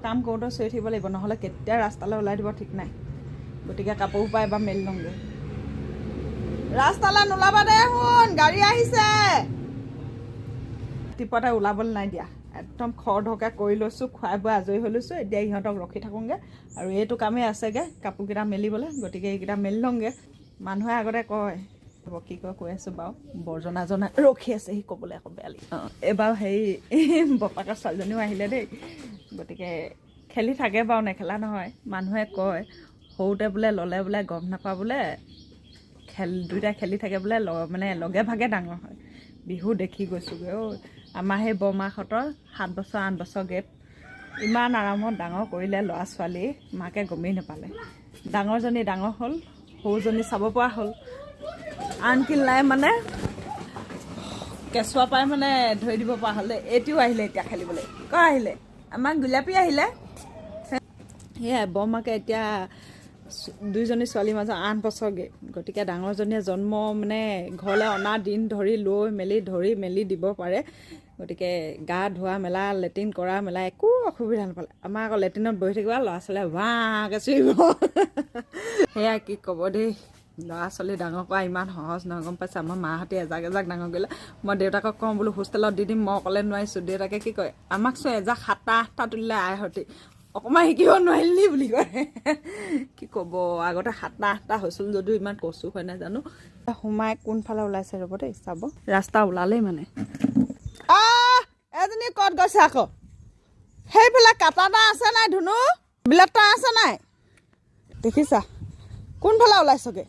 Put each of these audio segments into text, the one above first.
কাম কৰোঁতে চৰি থাকিব লাগিব, নহ'লে কেতিয়া ৰাস্তালৈ ওলাই দিব ঠিক নাই। গতিকে কাপোৰ পাই এবাৰ মেলি লওঁগৈ। ৰাস্তালৈ নোলাবা দে শুন, গাড়ী আহিছে। ৰাতিপুৱাতে ওলাবলৈ নাই দিয়া, একদম খৰধৰকৈ কৰি লৈছোঁ, খুৱাই বোৱাই আজৰি হৈ লৈছোঁ। এতিয়া ইহঁতক ৰখি থাকোঁগৈ আৰু এইটো কামেই আছেগৈ কাপোৰকেইটা মেলিবলৈ। গতিকে এইকেইটা মেলি লওঁগৈ। মানুহে আগতে কয় কি কয় কৈ আছোঁ বাৰু, বৰ্জনাজনা ৰখি আছে সি ক'বলৈ আকৌ বেয়া লাগে। এইবাৰ হেৰি বপাকৰ ছোৱালীজনীও আহিলে দেই। গতিকে খেলি থাকে বাৰু, নেখেলা নহয়। মানুহে কয় সৰুতে বোলে ল'লে বোলে গম নাপা বোলে, দুইটা খেলি থাকে বোলে, মানে লগে ভাগে ডাঙৰ হয়। বিহু দেখি গৈছোঁগৈ আমাৰ সেই বৰমাহঁতৰ 7 বছৰ 8 বছৰ গেপ। ইমান আৰামত ডাঙৰ কৰিলে ল'ৰা ছোৱালী, মাকে গমেই নাপালে। ডাঙৰজনী ডাঙৰ হ'ল, সৰুজনী চাব পৰা হ'ল। আনকি নাই মানে কেঁচুৱা পাই মানে ধৰি দিব পৰা হ'ল। এইটোও আহিলে এতিয়া খেলিবলৈ। ক আহিলে আমাৰ গোলাপী আহিলে। সেয়াই বৰমাকে এতিয়া দুইজনী ছোৱালীৰ মাজত 8 বছৰ গেপ। গতিকে ডাঙৰজনীয়ে জন্ম মানে ঘৰলৈ অনা দিন ধৰি লৈ মেলি ধৰি মেলি দিব পাৰে। গতিকে গা ধোৱা মেলা, লেট্ৰিন কৰা মেলা একো অসুবিধা নাপালে। আমাৰ আকৌ লেট্ৰিনত বহি থাকিবা, ল'ৰা ছোৱালীয়ে ভাকে চুৰিব। সেয়া কি ক'ব দেই, ল'ৰা ছোৱালী ডাঙৰ কৰা ইমান সহজ নহয়, গম পাইছে। আমাৰ মাহঁতে এজাক এজাক ডাঙৰ কৰিলে। মই দেউতাকক কওঁ বোলো হোষ্টেলত দি দিম, মই অকলে নোৱাৰিছোঁ। দেউতাকে কি কয়, আমাক চোন এজাক 7টা 8টা তুলিলে আইহঁতি, অকণমান শিকিব নোৱাৰিলি বুলি কয়। কি ক'ব, আগতে 7টা 8টা হৈছিল যদিও ইমান কচু হয় নাই জানো। সোমাই কোনফালে ওলাইছে ৰ'ব দেই চাব, ৰাস্তা ওলালেই মানে। এজনী ক'ত গৈছে আকৌ? সেইফালে কাটাটা আছে নাই ধুনু, ব্লেডটা আছে নাই দেখিছা? কোনফালে ওলাইছগৈ?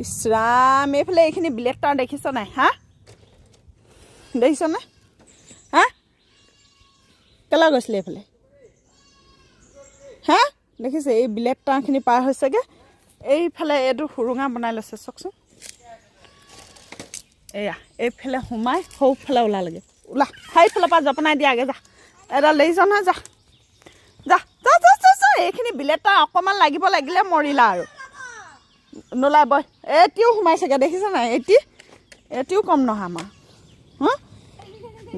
ইছৰাম, এইফালে এইখিনি ব্লেডটা দেখিছ নাই? হা দেখিছনে? হা কেলৈ গৈছিলে এইফালে? হা দেখিছে, এই ব্লেড টাৰখিনি পাৰ হৈছেগৈ। এইফালে এইটো সুৰুঙা বনাই লৈছে চাওকচোন। এয়া এইফালে সোমাই সৌফালে ওলালেগৈ। ওলা, সেইফালৰ পৰা জপনাই দিয়া আগে যা, এডাল দেখিছ নহয়, যা যা যা যা যা। এইখিনি ব্লেডটা অকণমান লাগিব, লাগিলে মৰিলা আৰু নোলাই বই। এটিও সোমাইছেগৈ দেখিছ নাই? এটিও কম নহয় আমাৰ।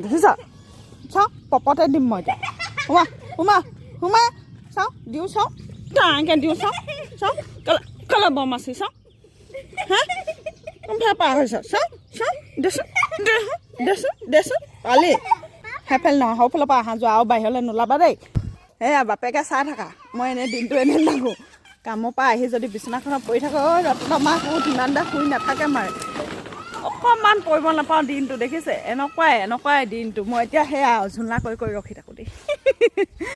দেখিছ? চাওঁ পপতে দিম মই এতিয়া। সোমা সোমা সোমা, চাওঁ দিওঁ, চাওঁ টাঙকৈ দিওঁ, চাওঁ চাওঁ কেলৈ বম আছি, চাওঁ হা কোনফালে পাৰ হৈছ, চাওঁ চাওঁ দেচোন দেচোন দেচোন দেচোন। পালি সেইফালে নহয়, সৌফালৰ পৰা অহা যোৱা, আৰু বাহিৰলৈ নোলাবা দেই। সেয়া বাপেকে চাই থাকা, মই এনেই দিনটো এনেই নাথাকোঁ। কামৰ পৰা আহি যদি বিচনাখনত পৰি থাকোঁ, ৰত্নৰ মা শুই ইমান দা শুই নাথাকে মাৰে। অকণমান পৰিব নাপাওঁ দিনটো, দেখিছে? এনেকুৱাই দিনটো। মই এতিয়া সেয়া ঝুলনা কৰি কৰি ৰখি থাকোঁ দেই।